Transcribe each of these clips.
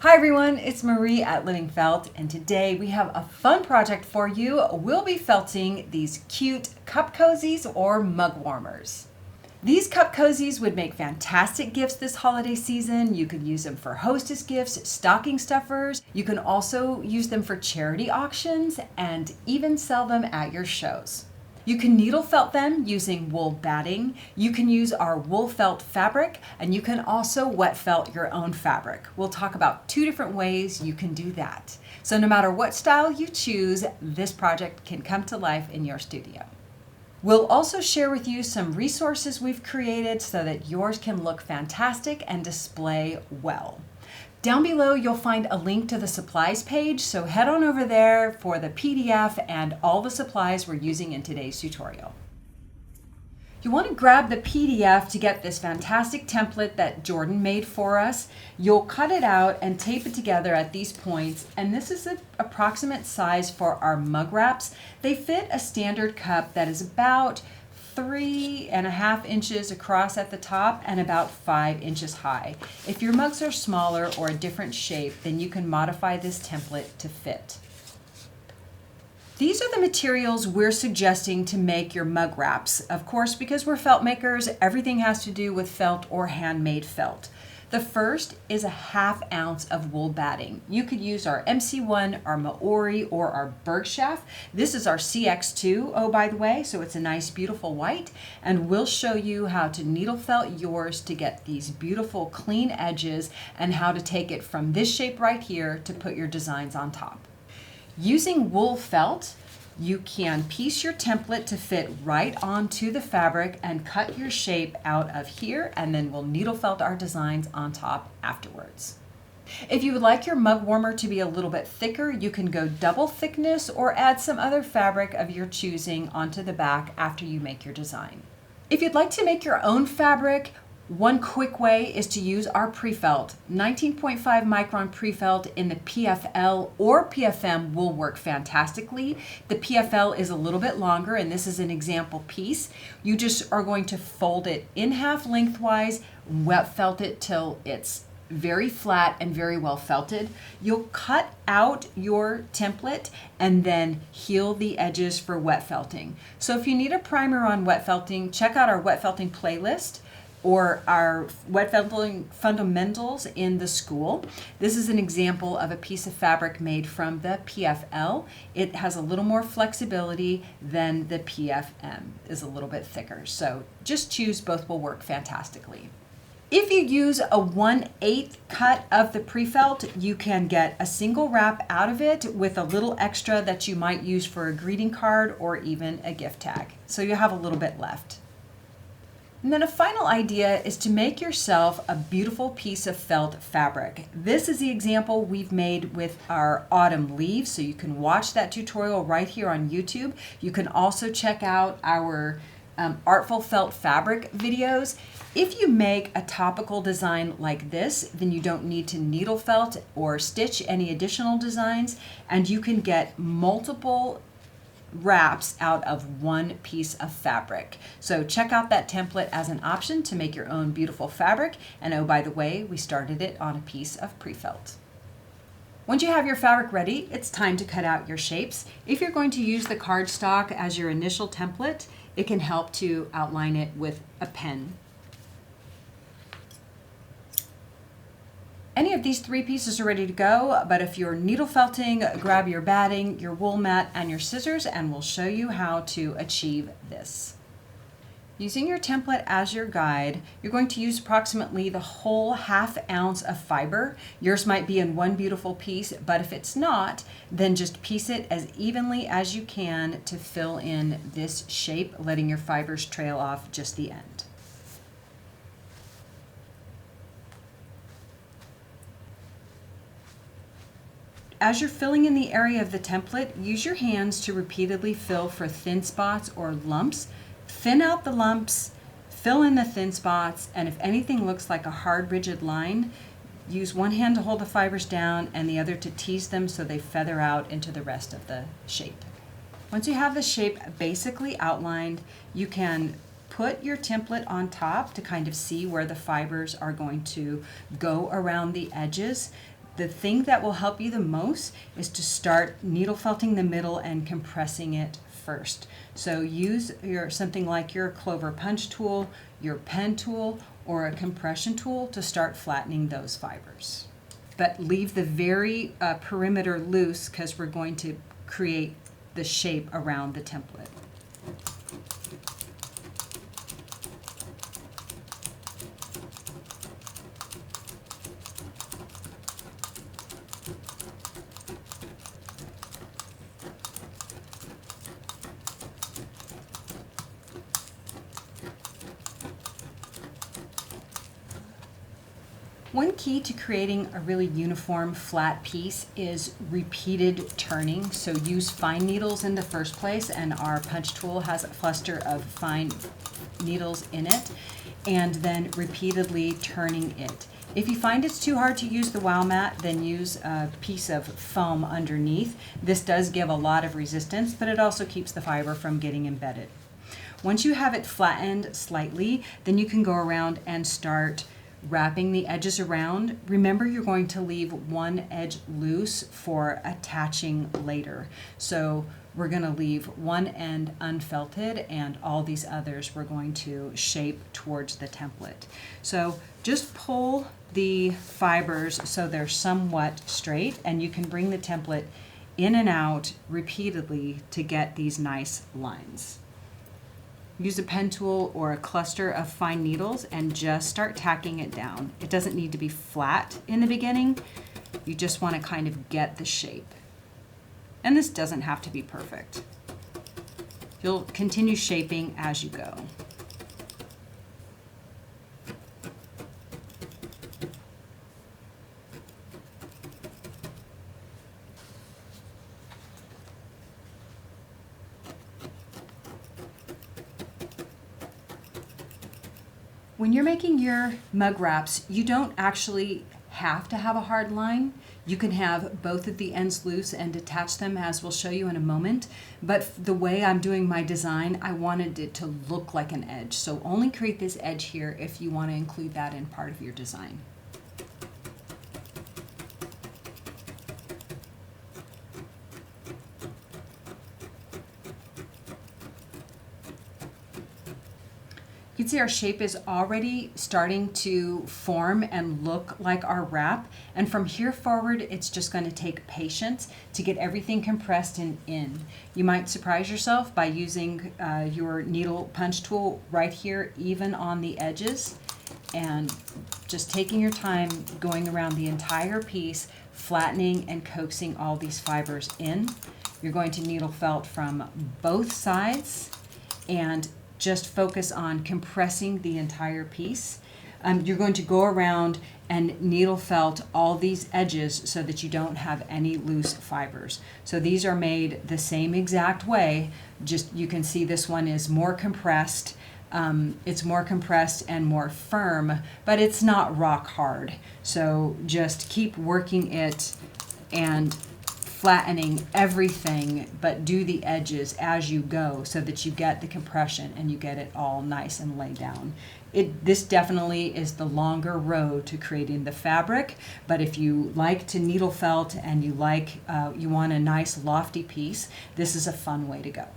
Hi everyone, it's Marie at LivingFelt, and today we have a fun project for you. We'll be felting these cute cup cozies or mug warmers. These cup cozies would make fantastic gifts this holiday season. You could use them for hostess gifts, stocking stuffers. You can also use them for charity auctions and even sell them at your shows. You can needle felt them using wool batting. You can use our wool felt fabric, and you can also wet felt your own fabric. We'll talk about 2 different ways you can do that. So no matter what style you choose, this project can come to life in your studio. We'll also share with you some resources we've created so that yours can look fantastic and display well. Down below, you'll find a link to the supplies page, so head on over there for the PDF and all the supplies we're using in today's tutorial. You want to grab the PDF to get this fantastic template that Jordan made for us. You'll cut it out and tape it together at these points, and this is the approximate size for our mug wraps. They fit a standard cup that is about 3.5 inches across at the top and about 5 inches high. If your mugs are smaller or a different shape, then you can modify this template to fit. These are the materials we're suggesting to make your mug wraps. Of course, because we're felt makers, everything has to do with felt or handmade felt. The first is a 1/2 ounce of wool batting. You could use our MC1, our Maori, or our Bergschaft. This is our CX2, oh by the way, so it's a nice beautiful white, and we'll show you how to needle felt yours to get these beautiful clean edges and how to take it from this shape right here to put your designs on top. Using wool felt, you can piece your template to fit right onto the fabric and cut your shape out of here, and then we'll needle felt our designs on top afterwards. If you would like your mug warmer to be a little bit thicker, you can go double thickness or add some other fabric of your choosing onto the back after you make your design. If you'd like to make your own fabric, one quick way is to use our Prefelt. 19.5 micron Prefelt in the PFL or PFM will work fantastically. The PFL is a little bit longer, and this is an example piece. You just are going to fold it in half lengthwise, wet felt it till it's very flat and very well felted. You'll cut out your template and then heal the edges for wet felting. So if you need a primer on wet felting, check out our wet felting playlist or our wet felting fundamentals in the school. This is an example of a piece of fabric made from the PFL. It has a little more flexibility than the PFM, is a little bit thicker. So just choose, both will work fantastically. If you use a 1/8 cut of the Prefelt, you can get a single wrap out of it with a little extra that you might use for a greeting card or even a gift tag. So you have a little bit left. And then a final idea is to make yourself a beautiful piece of felt fabric. This is the example we've made with our autumn leaves, so you can watch that tutorial right here on YouTube. You can also check out our artful felt fabric videos. If you make a topical design like this, then you don't need to needle felt or stitch any additional designs, and you can get multiple wraps out of one piece of fabric. So check out that template as an option to make your own beautiful fabric. And oh, by the way, we started it on a piece of Prefelt. Once you have your fabric ready, it's time to cut out your shapes. If you're going to use the cardstock as your initial template, it can help to outline it with a pen. Any of these 3 pieces are ready to go, but if you're needle felting, grab your batting, your wool mat, and your scissors, and we'll show you how to achieve this. Using your template as your guide, you're going to use approximately the whole 1/2 ounce of fiber. Yours might be in one beautiful piece, but if it's not, then just piece it as evenly as you can to fill in this shape, letting your fibers trail off just the end. As you're filling in the area of the template, use your hands to repeatedly fill for thin spots or lumps. Thin out the lumps, fill in the thin spots, and if anything looks like a hard, rigid line, use one hand to hold the fibers down and the other to tease them so they feather out into the rest of the shape. Once you have the shape basically outlined, you can put your template on top to kind of see where the fibers are going to go around the edges. the thing that will help you the most is to start needle felting the middle and compressing it first. So use something like your clover punch tool, your pen tool, or a compression tool to start flattening those fibers. But leave the very perimeter loose because we're going to create the shape around the template. One key to creating a really uniform flat piece is repeated turning. So use fine needles in the first place, and our punch tool has a cluster of fine needles in it, and then repeatedly turning it. If you find it's too hard to use the wow mat, then use a piece of foam underneath. This does give a lot of resistance, but it also keeps the fiber from getting embedded. Once you have it flattened slightly, then you can go around and start wrapping the edges around. Remember, you're going to leave one edge loose for attaching later. So we're going to leave one end unfelted, and all these others we're going to shape towards the template. So just pull the fibers so they're somewhat straight, and you can bring the template in and out repeatedly to get these nice lines. Use a pen tool or a cluster of fine needles and just start tacking it down. It doesn't need to be flat in the beginning. You just want to kind of get the shape. And this doesn't have to be perfect. You'll continue shaping as you go. When you're making your mug wraps, you don't actually have to have a hard line. You can have both of the ends loose and detach them, as we'll show you in a moment. But the way I'm doing my design, I wanted it to look like an edge. So only create this edge here if you want to include that in part of your design. You can see our shape is already starting to form and look like our wrap. And from here forward, it's just going to take patience to get everything compressed and in. You might surprise yourself by using your needle punch tool right here, even on the edges, and just taking your time going around the entire piece, flattening and coaxing all these fibers in. You're going to needle felt from both sides and just focus on compressing the entire piece. You're going to go around and needle felt all these edges so that you don't have any loose fibers. So these are made the same exact way, just you can see this one is more compressed. It's more compressed and more firm, but it's not rock hard. So just keep working it and flattening everything, but do the edges as you go so that you get the compression and you get it all nice and laid down. This definitely is the longer road to creating the fabric, but if you like to needle felt and you want a nice lofty piece, this is a fun way to go.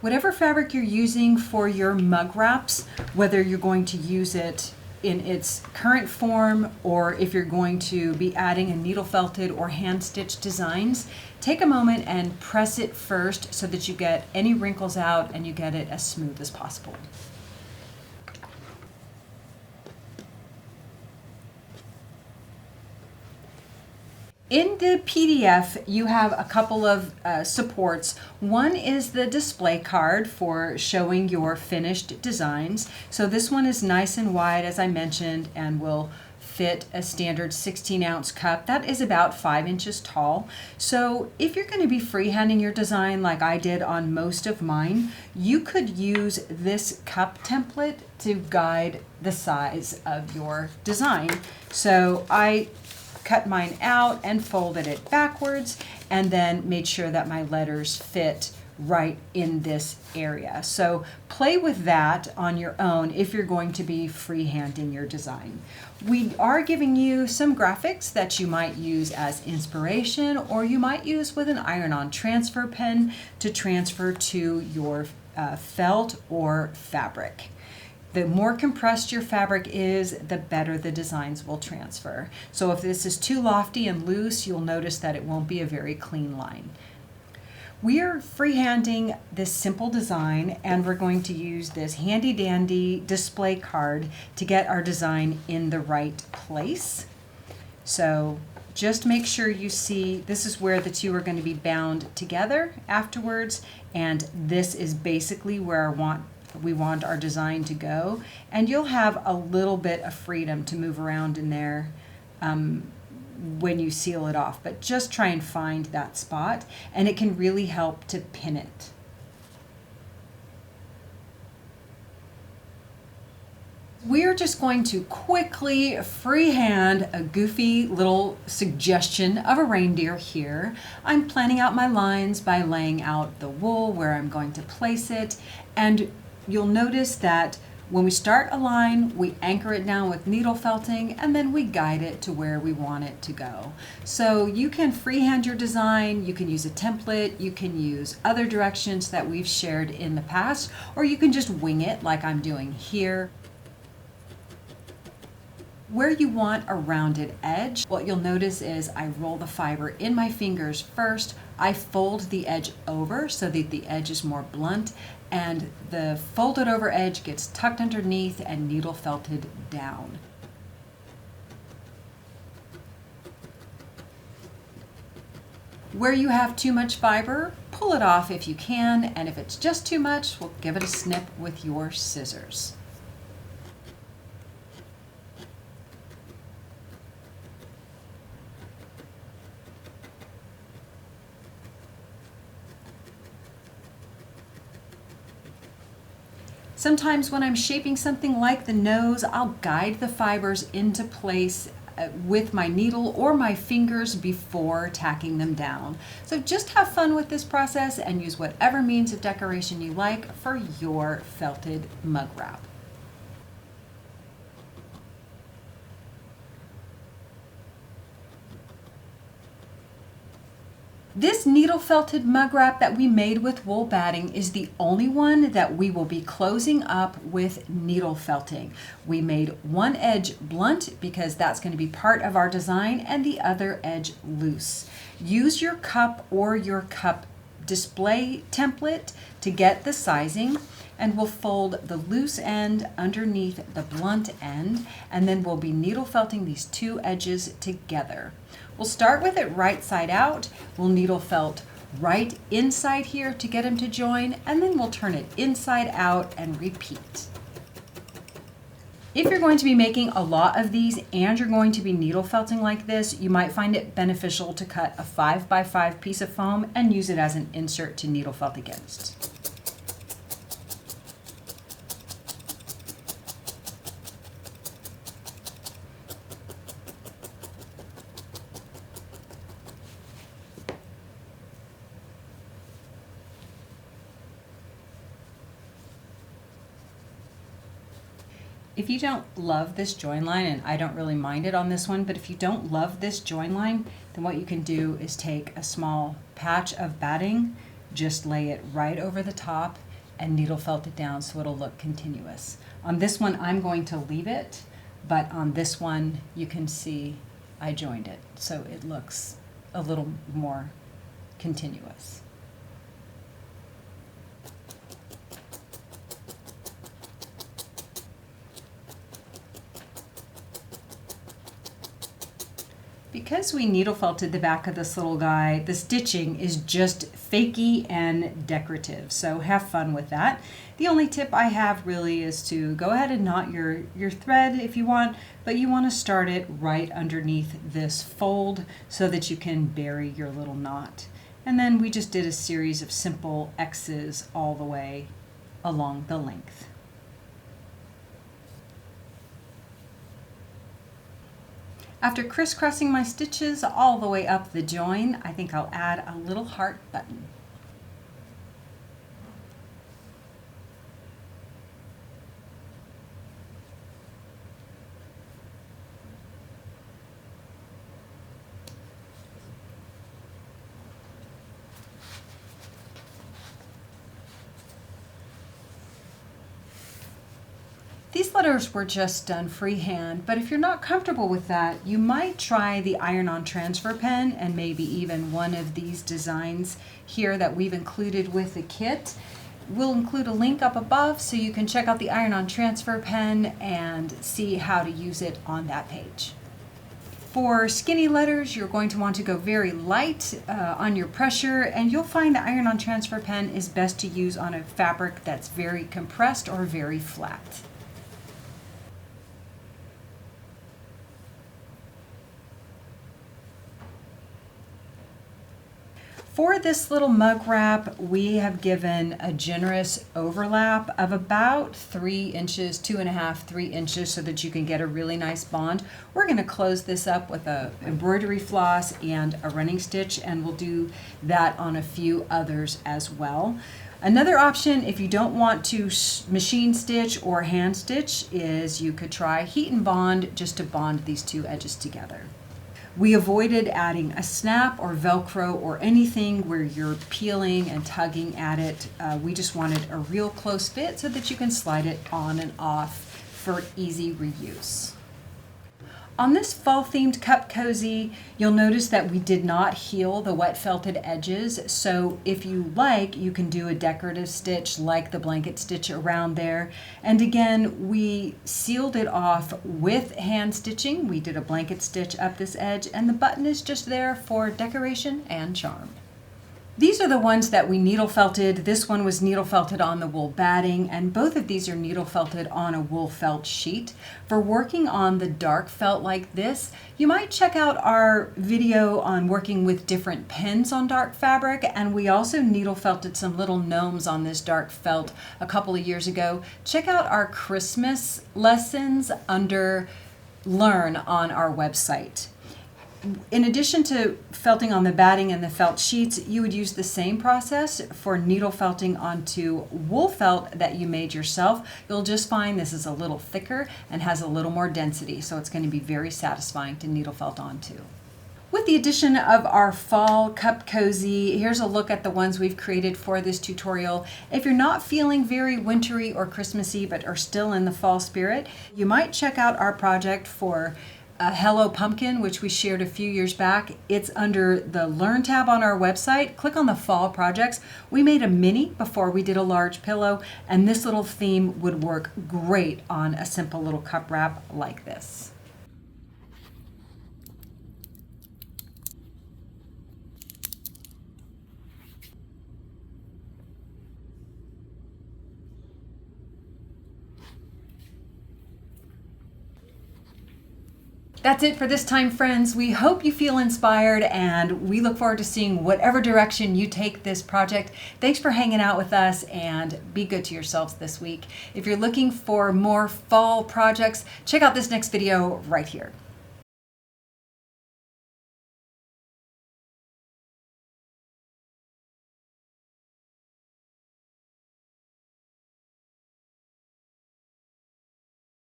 Whatever fabric you're using for your mug wraps, whether you're going to use it in its current form or if you're going to be adding a needle felted or hand stitched designs, take a moment and press it first so that you get any wrinkles out and you get it as smooth as possible. In the PDF, you have a couple of supports. One is the display card for showing your finished designs. So this one is nice and wide, as I mentioned, and will fit a standard 16-ounce cup. That is about 5 inches tall. So if you're going to be freehanding your design like I did on most of mine, you could use this cup template to guide the size of your design. So I cut mine out and folded it backwards and then made sure that my letters fit right in this area. So play with that on your own if you're going to be freehanding your design. We are giving you some graphics that you might use as inspiration, or you might use with an iron-on transfer pen to transfer to your felt or fabric. The more compressed your fabric is, the better the designs will transfer. So if this is too lofty and loose, you'll notice that it won't be a very clean line. We are freehanding this simple design, and we're going to use this handy dandy display card to get our design in the right place. So just make sure you see, this is where the two are going to be bound together afterwards, and this is basically where we want our design to go. And you'll have a little bit of freedom to move around in there when you seal it off, but just try and find that spot, and it can really help to pin it. We're just going to quickly freehand a goofy little suggestion of a reindeer here. I'm planning out my lines by laying out the wool where I'm going to place it, and you'll notice that when we start a line, we anchor it down with needle felting, and then we guide it to where we want it to go. So you can freehand your design, you can use a template, you can use other directions that we've shared in the past, or you can just wing it like I'm doing here. Where you want a rounded edge, what you'll notice is I roll the fiber in my fingers first. I fold the edge over so that the edge is more blunt, and the folded over edge gets tucked underneath and needle felted down. Where you have too much fiber, pull it off if you can, and if it's just too much, we'll give it a snip with your scissors. Sometimes when I'm shaping something like the nose, I'll guide the fibers into place with my needle or my fingers before tacking them down. So just have fun with this process and use whatever means of decoration you like for your felted mug wrap. This needle felted mug wrap that we made with wool batting is the only one that we will be closing up with needle felting. We made one edge blunt because that's going to be part of our design, and the other edge loose. Use your cup or your cup display template to get the sizing, and we'll fold the loose end underneath the blunt end, and then we'll be needle felting these two edges together. We'll start with it right side out. We'll needle felt right inside here to get them to join, and then we'll turn it inside out and repeat. If you're going to be making a lot of these and you're going to be needle felting like this, you might find it beneficial to cut a 5x5 piece of foam and use it as an insert to needle felt against. If you don't love this join line, and I don't really mind it on this one, but if you don't love this join line, then what you can do is take a small patch of batting, just lay it right over the top, and needle felt it down so it'll look continuous. On this one, I'm going to leave it, but on this one, you can see I joined it, so it looks a little more continuous. Because we needle felted the back of this little guy, the stitching is just fakey and decorative, so have fun with that. The only tip I have really is to go ahead and knot your thread if you want, but you want to start it right underneath this fold so that you can bury your little knot. And then we just did a series of simple X's all the way along the length. After crisscrossing my stitches all the way up the join, I think I'll add a little heart button. These letters were just done freehand, but if you're not comfortable with that, you might try the iron-on transfer pen and maybe even one of these designs here that we've included with the kit. We'll include a link up above so you can check out the iron-on transfer pen and see how to use it on that page. For skinny letters, you're going to want to go very light on your pressure, and you'll find the iron-on transfer pen is best to use on a fabric that's very compressed or very flat. For this little mug wrap, we have given a generous overlap of about 3 inches, 2.5, 3 inches, so that you can get a really nice bond. We're going to close this up with a embroidery floss and a running stitch, and we'll do that on a few others as well. Another option, if you don't want to machine stitch or hand stitch, is you could try heat and bond just to bond these two edges together. We avoided adding a snap or Velcro or anything where you're peeling and tugging at it. We just wanted a real close fit so that you can slide it on and off for easy reuse. On this fall-themed cup cozy, you'll notice that we did not heal the wet felted edges, so if you like, you can do a decorative stitch like the blanket stitch around there. And again, we sealed it off with hand stitching. We did a blanket stitch up this edge, and the button is just there for decoration and charm. These are the ones that we needle felted. This one was needle felted on the wool batting, and both of these are needle felted on a wool felt sheet. For working on the dark felt like this, you might check out our video on working with different pens on dark fabric, and we also needle felted some little gnomes on this dark felt a couple of years ago. Check out our Christmas lessons under Learn on our website. In addition to felting on the batting and the felt sheets, you would use the same process for needle felting onto wool felt that you made yourself. You'll just find this is a little thicker and has a little more density, so it's going to be very satisfying to needle felt onto. With the addition of our fall cup cozy, here's a look at the ones we've created for this tutorial. If you're not feeling very wintry or Christmassy but are still in the fall spirit, you might check out our project for Hello Pumpkin, which we shared a few years back. It's under the Learn tab on our website. Click on the fall projects. We made a mini before we did a large pillow, and this little theme would work great on a simple little cup wrap like this. That's it for this time, friends. We hope you feel inspired, and we look forward to seeing whatever direction you take this project. Thanks for hanging out with us, and be good to yourselves this week. If you're looking for more fall projects, check out this next video right here.